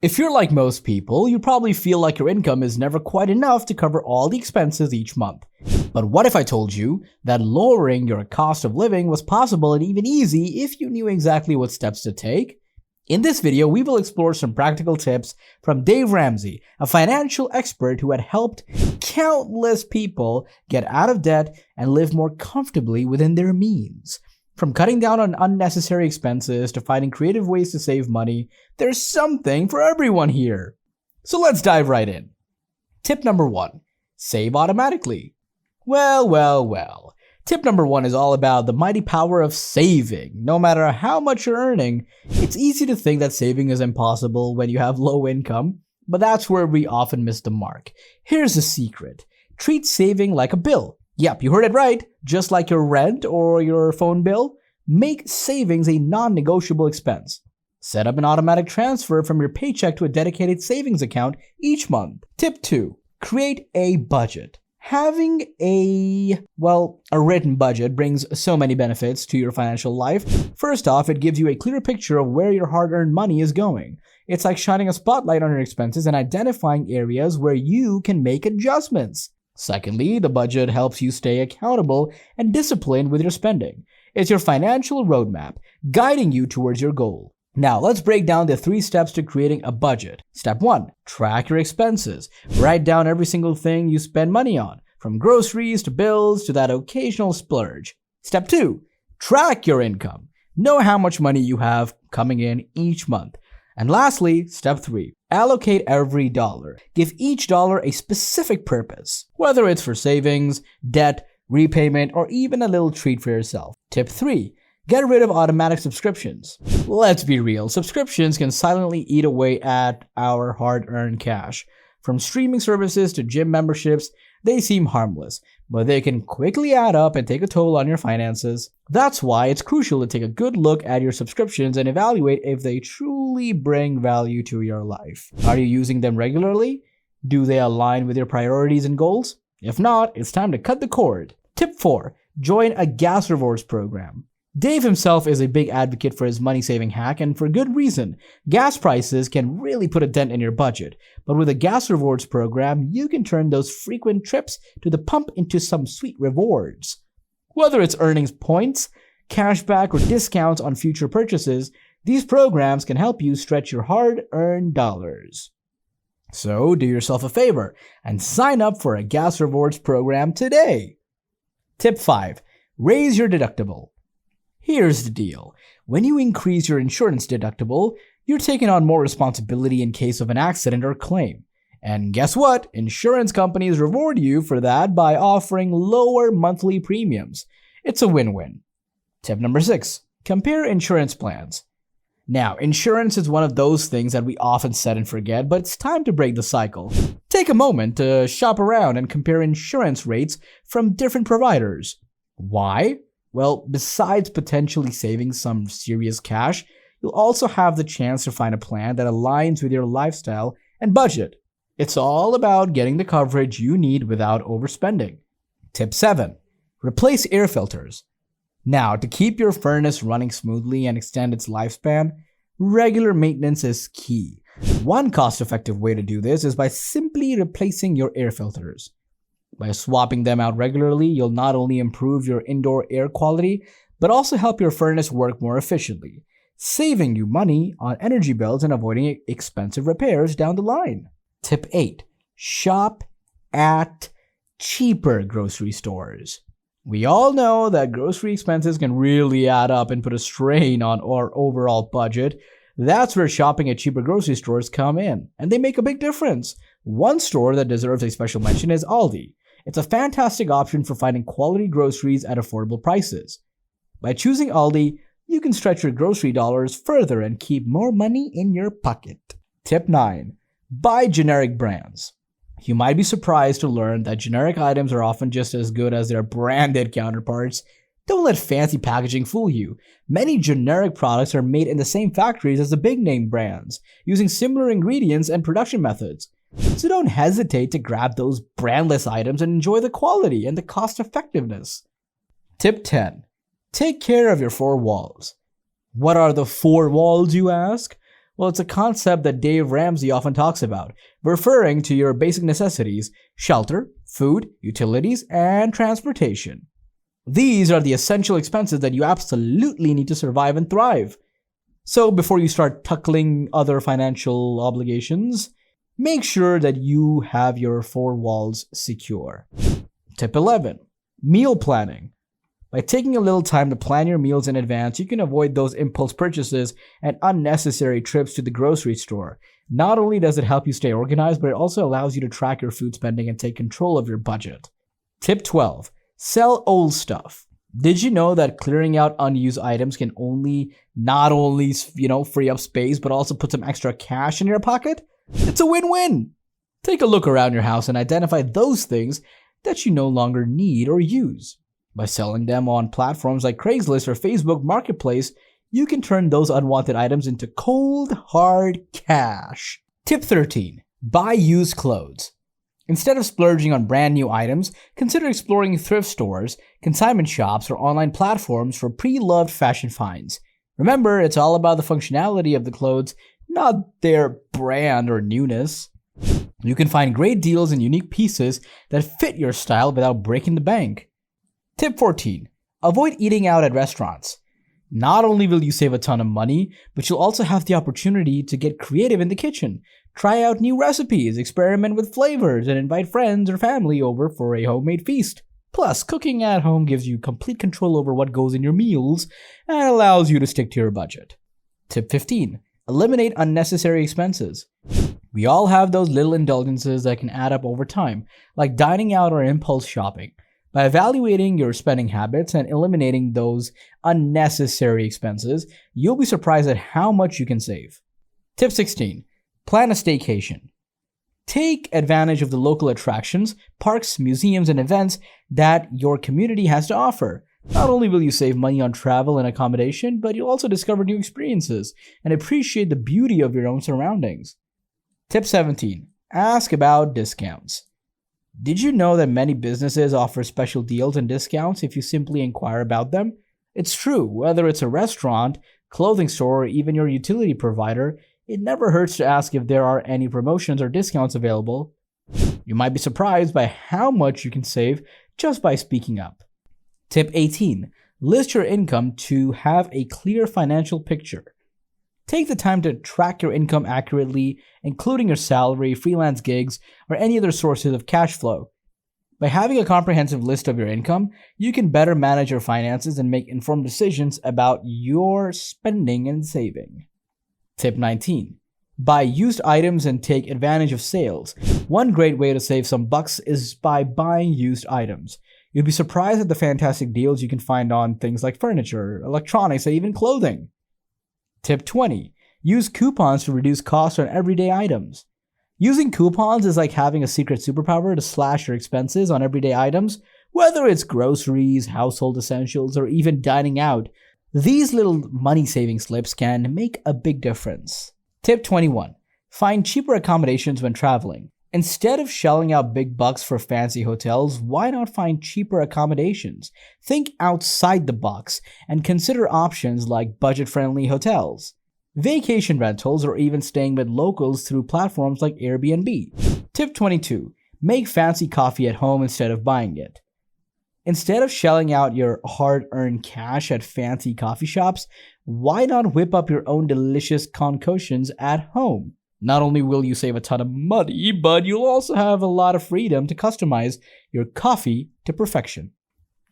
If you're like most people, you probably feel like your income is never quite enough to cover all the expenses each month. But what if I told you that lowering your cost of living was possible and even easy if you knew exactly what steps to take? In this video, we will explore some practical tips from Dave Ramsey, a financial expert who had helped countless people get out of debt and live more comfortably within their means. From cutting down on unnecessary expenses to finding creative ways to save money, there's something for everyone here. So let's dive right in. Tip number 1. Save automatically. Well. Tip number 1 is all about the mighty power of saving. No matter how much you're earning, it's easy to think that saving is impossible when you have low income, but that's where we often miss the mark. Here's the secret. Treat saving like a bill. Yep, you heard it right. Just like your rent or your phone bill, make savings a non-negotiable expense. Set up an automatic transfer from your paycheck to a dedicated savings account each month. Tip 2. Create a budget. Having a written budget brings so many benefits to your financial life. First off, it gives you a clear picture of where your hard-earned money is going. It's like shining a spotlight on your expenses and identifying areas where you can make adjustments. Secondly, the budget helps you stay accountable and disciplined with your spending. It's your financial roadmap, guiding you towards your goal. Now, let's break down the 3 steps to creating a budget. Step 1. Track your expenses. Write down every single thing you spend money on, from groceries to bills to that occasional splurge. Step 2. Track your income. Know how much money you have coming in each month. And lastly, step 3. Allocate every dollar. Give each dollar a specific purpose, whether it's for savings, debt, repayment, or even a little treat for yourself. Tip 3. Get rid of automatic subscriptions. Let's be real, subscriptions can silently eat away at our hard-earned cash. From streaming services to gym memberships, they seem harmless, but they can quickly add up and take a toll on your finances. That's why it's crucial to take a good look at your subscriptions and evaluate if they truly bring value to your life. Are you using them regularly? Do they align with your priorities and goals? If not, it's time to cut the cord. Tip 4. Join a gas rewards program. Dave himself is a big advocate for his money-saving hack, and for good reason. Gas prices can really put a dent in your budget, but with a gas rewards program, you can turn those frequent trips to the pump into some sweet rewards. Whether it's earnings points, cashback, or discounts on future purchases, these programs can help you stretch your hard-earned dollars. So do yourself a favor and sign up for a gas rewards program today. Tip 5. Raise your deductible. Here's the deal. When you increase your insurance deductible, you're taking on more responsibility in case of an accident or claim. And guess what? Insurance companies reward you for that by offering lower monthly premiums. It's a win-win. Tip number 6. Compare insurance plans. Now, insurance is one of those things that we often set and forget, but it's time to break the cycle. Take a moment to shop around and compare insurance rates from different providers. Why? Well, besides potentially saving some serious cash, you'll also have the chance to find a plan that aligns with your lifestyle and budget. It's all about getting the coverage you need without overspending. Tip 7. Replace air filters. Now, to keep your furnace running smoothly and extend its lifespan, regular maintenance is key. One cost-effective way to do this is by simply replacing your air filters. By swapping them out regularly, you'll not only improve your indoor air quality, but also help your furnace work more efficiently, saving you money on energy bills and avoiding expensive repairs down the line. Tip 8. Shop at cheaper grocery stores. We all know that grocery expenses can really add up and put a strain on our overall budget. That's where shopping at cheaper grocery stores come in, and they make a big difference. One store that deserves a special mention is Aldi. It's a fantastic option for finding quality groceries at affordable prices. By choosing Aldi, you can stretch your grocery dollars further and keep more money in your pocket. Tip 9. Buy generic brands. You might be surprised to learn that generic items are often just as good as their branded counterparts. Don't let fancy packaging fool you. Many generic products are made in the same factories as the big-name brands, using similar ingredients and production methods. So don't hesitate to grab those brandless items and enjoy the quality and the cost effectiveness. Tip 10. Take care of your 4 walls. What are the 4 walls, you ask? Well, it's a concept that Dave Ramsey often talks about, referring to your basic necessities: shelter, food, utilities, and transportation. These are the essential expenses that you absolutely need to survive and thrive. So before you start tackling other financial obligations, make sure that you have your four walls secure. Tip 11. Meal planning. By taking a little time to plan your meals in advance, you can avoid those impulse purchases and unnecessary trips to the grocery store. Not only does it help you stay organized, but it also allows you to track your food spending and take control of your budget. Tip 12. Sell old stuff. Did you know that clearing out unused items can not only free up space, but also put some extra cash in your pocket? It's a win-win. Take a look around your house and identify those things that you no longer need or use. By selling them on platforms like Craigslist or Facebook Marketplace, you can turn those unwanted items into cold, hard cash. Tip 13. Buy used clothes. Instead of splurging on brand new items, consider exploring thrift stores, consignment shops, or online platforms for pre-loved fashion finds. Remember, it's all about the functionality of the clothes, not their brand or newness. You can find great deals and unique pieces that fit your style without breaking the bank. Tip 14. Avoid eating out at restaurants. Not only will you save a ton of money, but you'll also have the opportunity to get creative in the kitchen. Try out new recipes, experiment with flavors, and invite friends or family over for a homemade feast. Plus, cooking at home gives you complete control over what goes in your meals and allows you to stick to your budget. Tip 15. Eliminate unnecessary expenses. We all have those little indulgences that can add up over time, like dining out or impulse shopping. By evaluating your spending habits and eliminating those unnecessary expenses, you'll be surprised at how much you can save. Tip 16. Plan a staycation. Take advantage of the local attractions, parks, museums, and events that your community has to offer. Not only will you save money on travel and accommodation, but you'll also discover new experiences and appreciate the beauty of your own surroundings. Tip 17. Ask about discounts. Did you know that many businesses offer special deals and discounts if you simply inquire about them? It's true, whether it's a restaurant, clothing store, or even your utility provider, it never hurts to ask if there are any promotions or discounts available. You might be surprised by how much you can save just by speaking up. Tip 18. List your income to have a clear financial picture. Take the time to track your income accurately, including your salary, freelance gigs, or any other sources of cash flow. By having a comprehensive list of your income, you can better manage your finances and make informed decisions about your spending and saving. Tip 19. Buy used items and take advantage of sales. One great way to save some bucks is by buying used items. You'll be surprised at the fantastic deals you can find on things like furniture, electronics, and even clothing. Tip 20. Use coupons to reduce costs on everyday items. Using coupons is like having a secret superpower to slash your expenses on everyday items, whether it's groceries, household essentials, or even dining out. These little money-saving slips can make a big difference. Tip 21. Find cheaper accommodations when traveling. Instead of shelling out big bucks for fancy hotels, why not find cheaper accommodations? Think outside the box and consider options like budget-friendly hotels, vacation rentals, or even staying with locals through platforms like Airbnb. Tip 22. Make fancy coffee at home instead of buying it. Instead of shelling out your hard-earned cash at fancy coffee shops, why not whip up your own delicious concoctions at home? Not only will you save a ton of money, but you'll also have a lot of freedom to customize your coffee to perfection.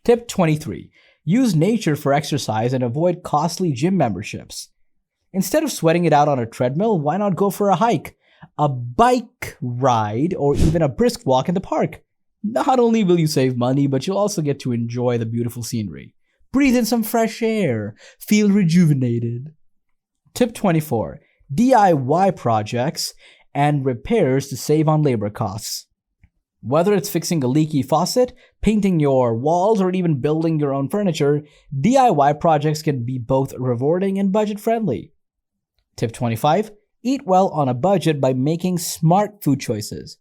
Tip 23. Use nature for exercise and avoid costly gym memberships. Instead of sweating it out on a treadmill, why not go for a hike, a bike ride, or even a brisk walk in the park? Not only will you save money, but you'll also get to enjoy the beautiful scenery. Breathe in some fresh air. Feel rejuvenated. Tip 24. DIY projects and repairs to save on labor costs. Whether it's fixing a leaky faucet, painting your walls, or even building your own furniture, DIY projects can be both rewarding and budget-friendly. Tip 25. Eat well on a budget by making smart food choices.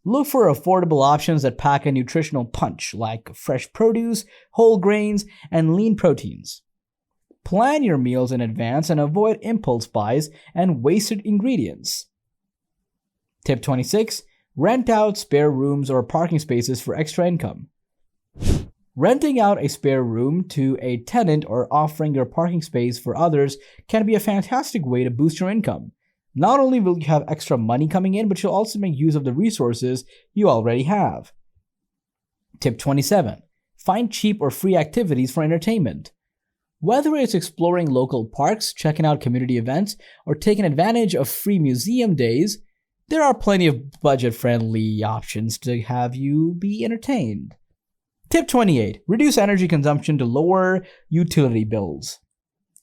Look for affordable options that pack a nutritional punch, like fresh produce, whole grains, and lean proteins. Plan your meals in advance and avoid impulse buys and wasted ingredients. Tip 26. Rent out spare rooms or parking spaces for extra income. Renting out a spare room to a tenant or offering your parking space for others can be a fantastic way to boost your income. Not only will you have extra money coming in, but you'll also make use of the resources you already have. Tip 27. Find cheap or free activities for entertainment. Whether it's exploring local parks, checking out community events, or taking advantage of free museum days, there are plenty of budget-friendly options to have you be entertained. Tip 28. Reduce energy consumption to lower utility bills.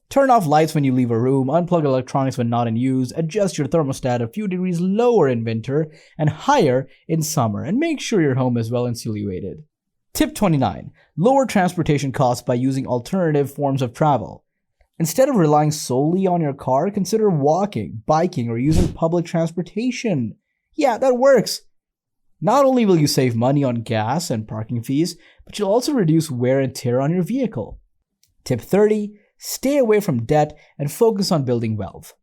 Turn off lights when you leave a room, unplug electronics when not in use, adjust your thermostat a few degrees lower in winter and higher in summer, and make sure your home is well insulated. Tip 29. Lower transportation costs by using alternative forms of travel. Instead of relying solely on your car, consider walking, biking, or using public transportation. Yeah, that works. Not only will you save money on gas and parking fees, but you'll also reduce wear and tear on your vehicle. Tip 30. Stay away from debt and focus on building wealth.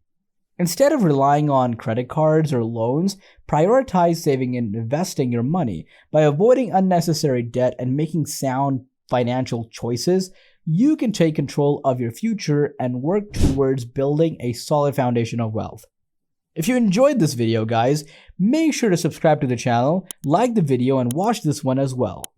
Instead of relying on credit cards or loans, prioritize saving and investing your money. By avoiding unnecessary debt and making sound financial choices, you can take control of your future and work towards building a solid foundation of wealth. If you enjoyed this video, guys, make sure to subscribe to the channel, like the video, and watch this one as well.